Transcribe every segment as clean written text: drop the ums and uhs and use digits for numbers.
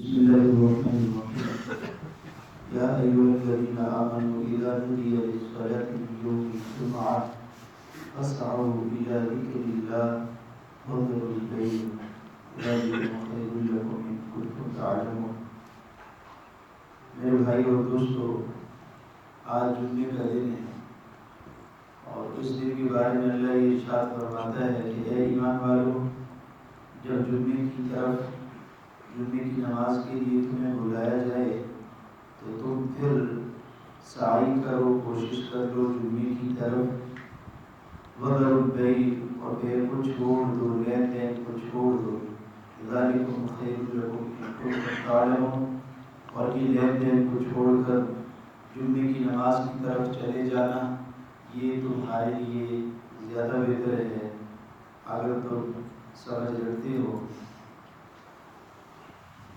بسم الله الرحمن الرحيم. يا أيها الذين آمنوا إذا نودي للصلاة من يوم الجمعة فاسعوا إلى ذكر الله وذروا البيع ذلكم خير لكم إن كنتم تعلمون. میرے بھائی اور دوستو، آج جمعے کا دن ہے اور اس دن کے بارے میں اللہ یہ ارشاد فرماتا ہے کہ اے ایمان والو، جب جمعے کی نماز کے لیے تمہیں بلایا جائے تو تم پھر سعی کرو، کوشش کر لو جمعے کی طرف، وذروا البیع، اور بے کو چھوڑ دو، لین دین کو چھوڑ دو، ذالکم خیر لکم ان کنتم تعلمون، اور یہ لین دین کو چھوڑ کر جمعے کی نماز کی طرف چلے جانا یہ تمہارے لیے زیادہ بہتر ہے اگر تم سمجھ رکھتے ہو۔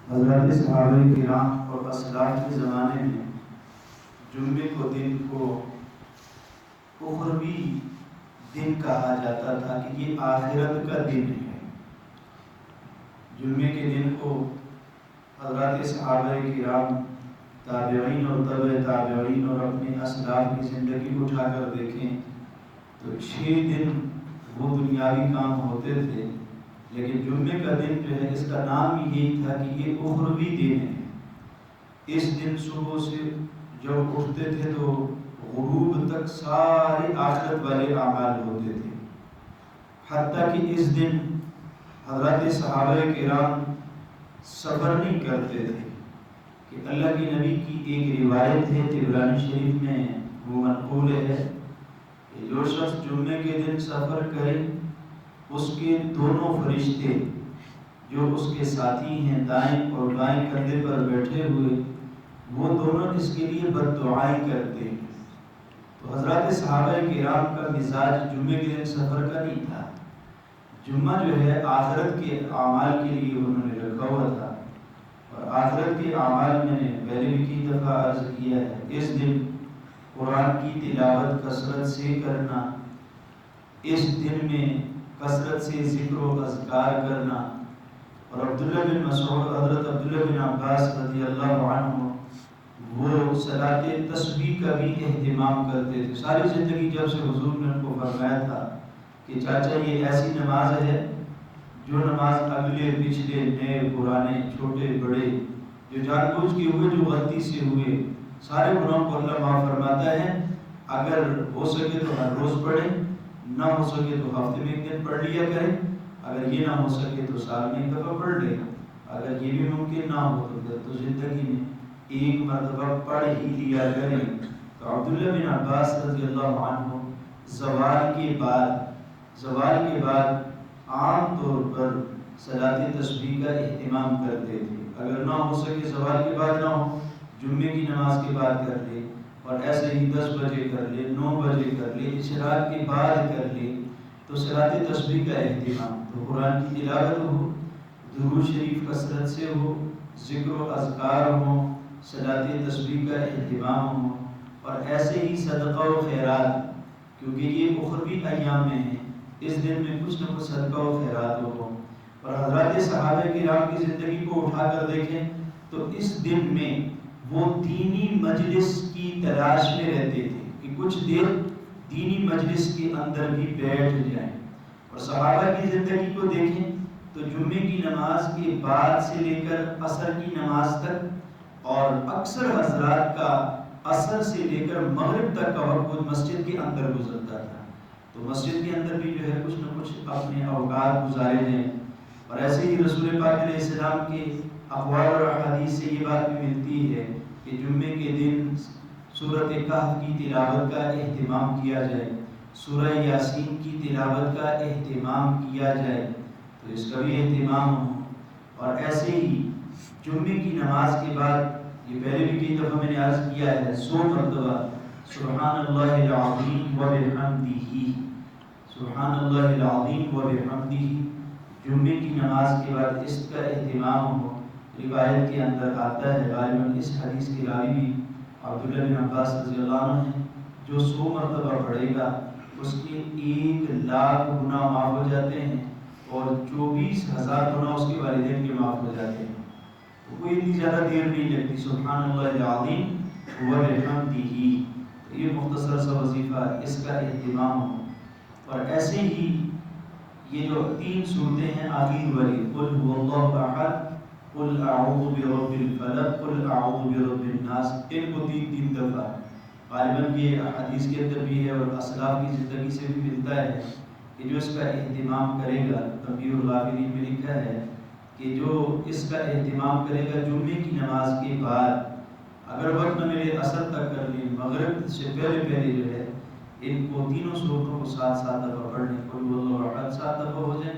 حضرات صحابہ کرام اور اسلاف کے زمانے میں جمعے کو دن کو اخروی دن کہا جاتا تھا کہ یہ آخرت کا دن ہے۔ جمعے کے دن کو حضرات صحابہ کرام، تابعین اور تبع تابعین اور اپنے اسلاف کی زندگی کو اٹھا کر دیکھیں تو 6 دن وہ دنیاوی کام ہوتے تھے، لیکن جمعے کا دن جو ہے اس کا نام یہی تھا کہ یہ اخروی دن ہے۔ اس دن صبح سے جب اٹھتے تھے تو غروب تک سارے آخرت والے اعمال ہوتے تھے، حتیٰ کہ اس دن حضرات صحابہ کرام سفر نہیں کرتے تھے کہ اللہ کے نبی کی ایک روایت ہے طبرانی شریف میں وہ منقول ہے کہ جو شخص جمعے کے دن سفر کرے اس کے دونوں فرشتے جو اس کے ساتھی ہیں دائیں اور بائیں کندھے پر بیٹھے ہوئے، وہ دونوں اس کے لیے بد دعائیں کرتے ہیں۔ تو حضرات صحابہ کرام کا مزاج جمعے کے دن سفر کا نہیں تھا۔ جمعہ جو ہے آخرت کے اعمال کے لیے انہوں نے رکھا ہوا تھا، اور آخرت کے اعمال میں نے پہلے بھی کئی دفعہ عرض کیا ہے، اس دن قرآن کی تلاوت کثرت سے کرنا، اس دن میں کثرت سے ذکر و اذکار کرنا، اور عبداللہ بن مسعود، حضرت عبداللہ بن عباس رضی اللہ عنہ وہ صلاۃ تسبیح کا بھی اہتمام کرتے تھے۔ ساری زندگی جب سے حضور نے ان کو فرمایا تھا کہ چاچا یہ ایسی نماز ہے جو نماز اگلے پچھلے نئے پرانے چھوٹے بڑے جو جان بوجھ کے ہوئے جو غلطی سے ہوئے سارے گناہوں کو اللہ معاف فرماتا ہے، اگر ہو سکے تو ہر روز پڑھیں، نہ ہو سکے تو ہفتے میں 1 دن پڑھ لیا کریں، اگر یہ نہ ہو سکے تو سال میں 1 دفعہ پڑھ لیں، اگر یہ بھی ممکن نہ ہو تو زندگی میں 1 مرتبہ پڑھ ہی لیا کریں۔ تو عبداللہ بن عباس رضی اللہ عنہ زوال کے بعد عام طور پر صلاۃ تسبیح کا اہتمام کرتے تھے۔ اگر نہ ہو سکے زوال کے بعد نہ ہو، جمعے کی نماز کے بعد کر لے، اور ایسے ہی 10 بجے کر لے، 9 بجے کر لے، اشراق کے بعد کر لے، تو صلاۃ تسبیح کا اہتمام، تو قرآن کی تلاوت ہو، درود شریف کثرت سے ہو، ذکر و اذکار ہو، صلاۃ تسبیح کا اہتمام ہو، اور ایسے ہی صدقہ و خیرات، کیونکہ یہ اخروی ایام میں ہیں، اس دن میں کچھ نہ کچھ صدقہ و خیرات ہو۔ اور حضرات صحابہ کرام کی زندگی کو اٹھا کر دیکھیں تو اس دن میں وہ دینی مجلس کی تلاش میں رہتے تھے کہ کچھ دیر دینی مجلس کے اندر بھی بیٹھ جائیں۔ اور صحابہ کی زندگی کو دیکھیں تو جمعے کی نماز کے بعد سے لے کر عصر کی نماز تک، اور اکثر حضرات کا عصر سے لے کر مغرب تک کا وقت مسجد کے اندر گزرتا تھا۔ تو مسجد کے اندر بھی جو ہے کچھ نہ کچھ اپنے اوقات گزارے ہیں، اور ایسے ہی رسول پاک علیہ السلام کے اقوال اور احادیث سے یہ بات بھی ملتی ہے کہ جمعے کے دن سورۃ کہف کی تلاوت کا اہتمام کیا جائے، سورہ یاسین کی تلاوت کا اہتمام کیا جائے، تو اس کا بھی اہتمام ہو۔ اور ایسے ہی جمعے کی نماز کے بعد، یہ پہلے بھی کئی دفعہ میں نے عرض کیا ہے، 100 مرتبہ سبحان اللہ العظیم وبحمدہ، سبحان اللہ العظیم وبحمدہ، جمعے کی نماز کے بعد اس کا اہتمام ہو۔ روایت کے اندر آتا ہے، غالباً اس حدیث کے راوی بھی عبداللہ بن عباس رضی اللہ عنہ ہیں، جو 100 مرتبہ پڑھے گا اس کے 1,00,000 گناہ معاف ہو جاتے ہیں، اور 24,000 گناہ اس کے والدین کے معاف ہو جاتے ہیں۔ تو کوئی بھی اتنی زیادہ دیر نہیں لگتی. سبحان اللہ العظیم و بحمدہ. یہ مختصر سا وظیفہ اس کا اہتمام ہو. اور ایسے ہی یہ جو 3 صورتیں ہیں آخر والی، قل هو اللہ احد، قل اعوذ برب الفلق، قل اعوذ برب الناس، ان کو 3 دفعہ غالباً یہ حدیث کے اندر بھی ہے اور اسلاف کی زندگی سے بھی ملتا ہے کہ جو اس کا اہتمام کرے گا، تنبیہ الغافلین میں لکھا ہے کہ جو اس کا اہتمام کرے گا جمعے کی نماز کے بعد، اگر وقت نہ ملے عصر تک کر لیں، مغرب سے پہلے جو ہے ان کو تینوں صورتوں کو 7 دفعہ پڑھ لیں. قل هو اللہ احد 7 دفعہ ہو جائے،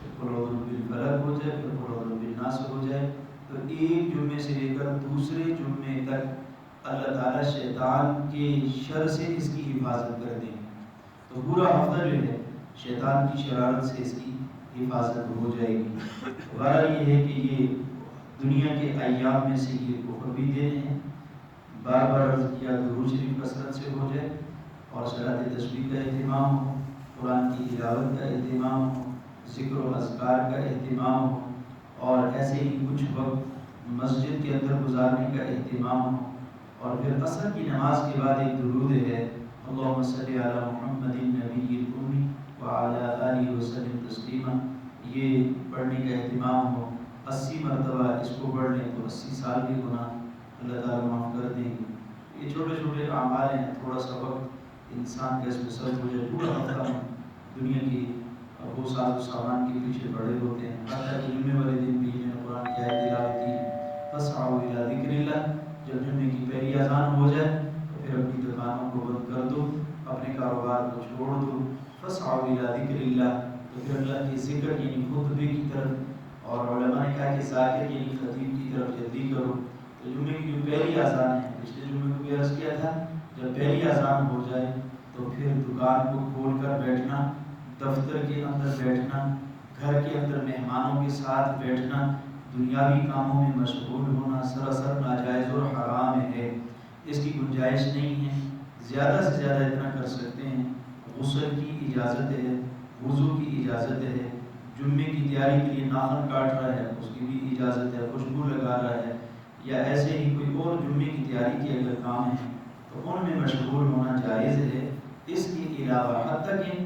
پھر قل اعوذ برب الفلق ہو جائے، پھر قل اعوذ برب الناس ہو جائے. تو ایک جمعے سے لے کر دوسرے جمعے تک اللہ تعالیٰ شیطان کے شر سے اس کی حفاظت کر دیں. تو پورا ہفتہ جو ہے شیطان کی شرارت سے اس کی حفاظت ہو جائے گی. بہرحال یہ ہے کہ یہ دنیا کے ایام میں سے یہ بہت دن ہیں. بار بار عرض کیا درود شریف کثرت سے ہو جائے اور صلاۃ تسبیح کا اہتمام ہو، قرآن کی تلاوت کا اہتمام ہو، ذکر و اذکار کا اہتمام ہو، اور ایسے ہی کچھ وقت مسجد کے اندر گزارنے کا اہتمام ہو. اور پھر عصر کی نماز کے بعد ایک درود ہے، اللہم صلی علی محمد النبی الامی وعلی آلہ وسلم تسلیما. یہ پڑھنے کا اہتمام ہو. 80 مرتبہ اس کو پڑھ لیں تو 80 سال کے گناہ اللہ تعالیٰ معاف کر دیں گے. یہ چھوٹے چھوٹے اعمال ہیں، تھوڑا سا وقت انسان کا اس میں صرف ہو جائے. پورا ہفتہ دنیا کی وہ ساز و سامان کے پیچھے بڑے ہوتے ہیں. حتیٰ کہ جمعے والے دن بھی میں نے قرآن کی آیت تلاوت کی، فاسعوا الی ذکر اللہ. جب جمعے کی پہلی اذان ہو جائے تو پھر اپنی دکانوں کو بند کر دو، اپنے کاروبار کو چھوڑ دو. فاسعوا الی ذکر اللہ، تو پھر اللہ کے ذکر یعنی خطبے کی طرف، اور علماء نے کہا کہ ذاکر یعنی خطیب کی طرف جلدی کرو. تو جمعے کی جو پہلی اذان ہے، پچھلے جمعے کو بھی عرض کیا تھا، جب پہلی اذان ہو جائے تو پھر دکان کو کھول کر بیٹھنا، دفتر کے اندر بیٹھنا، گھر کے اندر مہمانوں کے ساتھ بیٹھنا، دنیاوی کاموں میں مشغول ہونا سراسر ناجائز اور حرام ہے. اس کی گنجائش نہیں ہے. زیادہ سے زیادہ اتنا کر سکتے ہیں، غسل کی اجازت ہے، وضو کی اجازت ہے، جمعے کی تیاری کے لیے ناخن کاٹ رہا ہے اس کی بھی اجازت ہے، خوشبو لگا رہا ہے، یا ایسے ہی کوئی اور جمعے کی تیاری کے اگر کام ہے تو ان میں مشغول ہونا جائز ہے. اس کے علاوہ حتیٰ کہ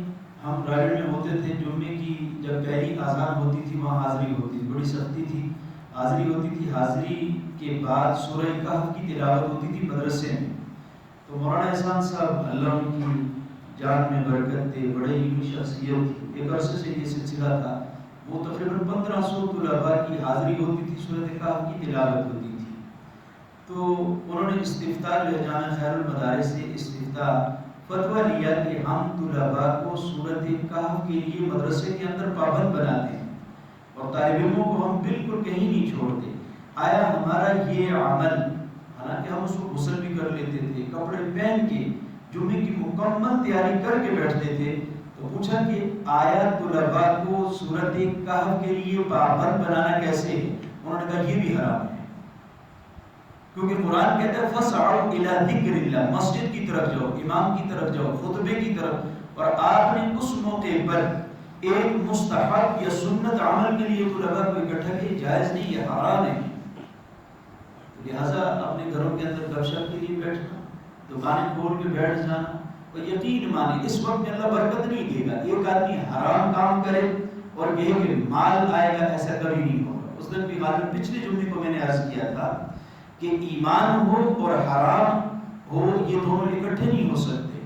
ہم رائے میں ہوتے تھے، جمعے کی جب پہلی اذان ہوتی تھی وہاں حاضری ہوتی تھی، بڑی سختی تھی، حاضری ہوتی تھی. حاضری کے بعد سورہ کہف کی تلاوت ہوتی تھی مدرسے میں. تو مولانا احسان صاحب اللہ ان کی جان میں برکت دے، بڑے علمی شخصیت، ایک عرصے سے یہ سلسلہ تھا. وہ تقریباً 1500 طلباء کی حاضری ہوتی تھی، سورہ کہف کی تلاوت ہوتی تھی. تو انہوں نے استفتاء جو ہے جامعہ خیر المدارس سے استفتاء فتویٰ لیا کہ ہم طلباء کو سورۃ کہف کے لیے مدرسے کے اندر پابند بناتے ہیں اور طالب علموں کو ہم بالکل کہیں نہیں چھوڑتے. آیا ہمارا یہ عمل، حالانکہ ہم اس کو غسل بھی کر لیتے تھے، کپڑے پہن کے جمعے کی مکمل تیاری کر کے بیٹھتے تھے، تو پوچھا کہ آیا طلباء کو سورۃ کہف کے لیے پابند بنانا کیسے ہے؟ انہوں نے کہا یہ بھی حرام ہے، کیونکہ قرآن کہتا ہے فَاسْعَوْا إِلَىٰ ذِكْرِ اللَّهِ، مسجد کی طرف جاؤ، امام کی طرف جاؤ، خطبے کی طرف. اور آپ نے اس موقع پر ایک مستحب یا سنت عمل کے لیے طلباء کو اکٹھا کیا، جائز نہیں، یہ حرام ہے. لہٰذا اپنے گھروں کے اندر گپ شپ کے لیے بیٹھنا، دکانیں کھول کے بیٹھ جانا، اور یقین مانی اس وقت میں اللہ برکت نہیں دے گا. ایک آدمی حرام کام کرے اور یہ کہ مال آئے گا، ایسا کبھی نہیں ہوگا. اس دن بھی غالباً پچھلے جمعے کو میں نے عرض کیا تھا کہ ایمان ہو اور حرام ہو یہ دونوں اکٹھے نہیں ہو سکتے.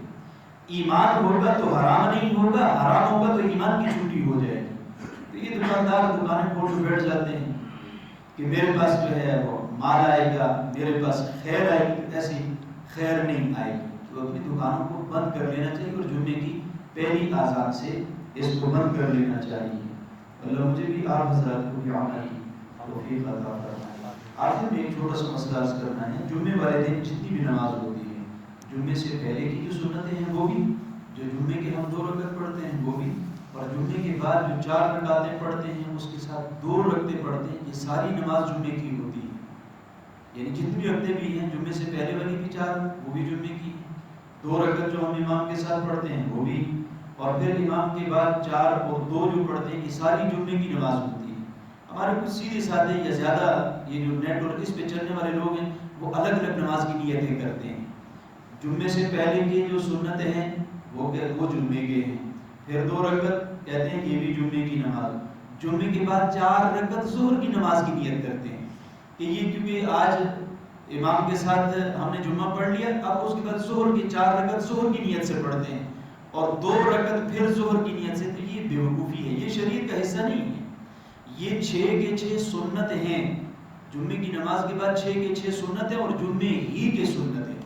ایمان ہوگا تو حرام نہیں ہوگا، حرام ہوگا تو ایمان کی چھٹی ہو جائے گی. تو یہ دکاندار دکانیں کھول کے بیٹھ جاتے ہیں کہ میرے پاس جو ہے وہ مال آئے گا، میرے پاس خیر آئے گی، ایسی خیر نہیں آئے گی. تو اپنی دکانوں کو بند کر لینا چاہیے اور جمعے کی پہلی اذان سے اس کو بند کر لینا چاہیے. اللہ مجھے بھی آپ حضرات کو بھی عمل کی توفیق عطا فرمائے. آخر میں ایک چھوٹا سا مسئلہ عرض کرنا ہے. جمعے والے دن جتنی بھی نماز ہوتی ہے، جمعے سے پہلے کی جو سنتیں ہیں وہ بھی، جو جمعے کے ہم 2 رکعت پڑھتے ہیں وہ بھی، اور جمعے کے بعد جو 4 رکعتیں پڑھتے ہیں اس کے ساتھ 2 رکعتیں پڑھتے ہیں، یہ ساری نماز جمعے کی ہوتی ہے. یعنی جتنی رکعتیں بھی ہیں، جمعے سے پہلے والی بھی 4 وہ بھی جمعے کی، 2 رکعت جو ہم امام کے ساتھ پڑھتے ہیں وہ بھی، اور پھر امام کے بعد 4 اور 2 جو پڑھتے ہیں، یہ ساری جمعے کی نماز ہوتی ہے. ہمارے کچھ سیدھے سادے یا زیادہ یہ جو نیٹ اور اس پہ چلنے والے لوگ ہیں وہ الگ الگ نماز کی نیتیں کرتے ہیں. جمعے سے پہلے کی جو سنتیں ہیں وہ جمعے کے ہیں. پھر 2 رکعت کہتے ہیں یہ بھی جمعے کی نماز. جمعے کے بعد 4 رکعت ظہر کی نماز کی نیت کرتے ہیں کہ یہ کیونکہ آج امام کے ساتھ ہم نے جمعہ پڑھ لیا، اب اس کے بعد ظہر کی 4 رکعت ظہر کی نیت سے پڑھتے ہیں اور 2 رکعت پھر ظہر کی نیت سے. تو یہ بیوقوفی ہے، یہ شریعت کا حصہ نہیں ہے. یہ 6 کے 6 سنت ہیں. جمعے کی نماز کے بعد 6 کے 6 سنت ہیں اور جمعے ہی کے سنت ہیں.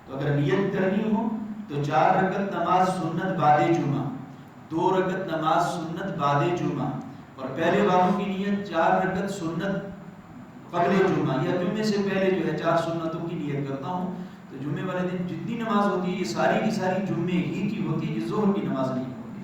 تو اگر نیت کرنی ہو تو 4 رکعت نماز سنت بعد جمعہ، 2 رکعت نماز سنت بعد جمعہ، اور پہلے والوں کی نیت 4 رکعت سنت قبل جمعہ یا جمعے سے پہلے جو ہے 4 سنتوں کی نیت کرتا ہوں. تو جمعے والے دن جتنی نماز ہوتی ہے یہ ساری کی ساری جمعے ہی کی ہوتی ہے، یہ ظہر کی نماز نہیں ہوتی.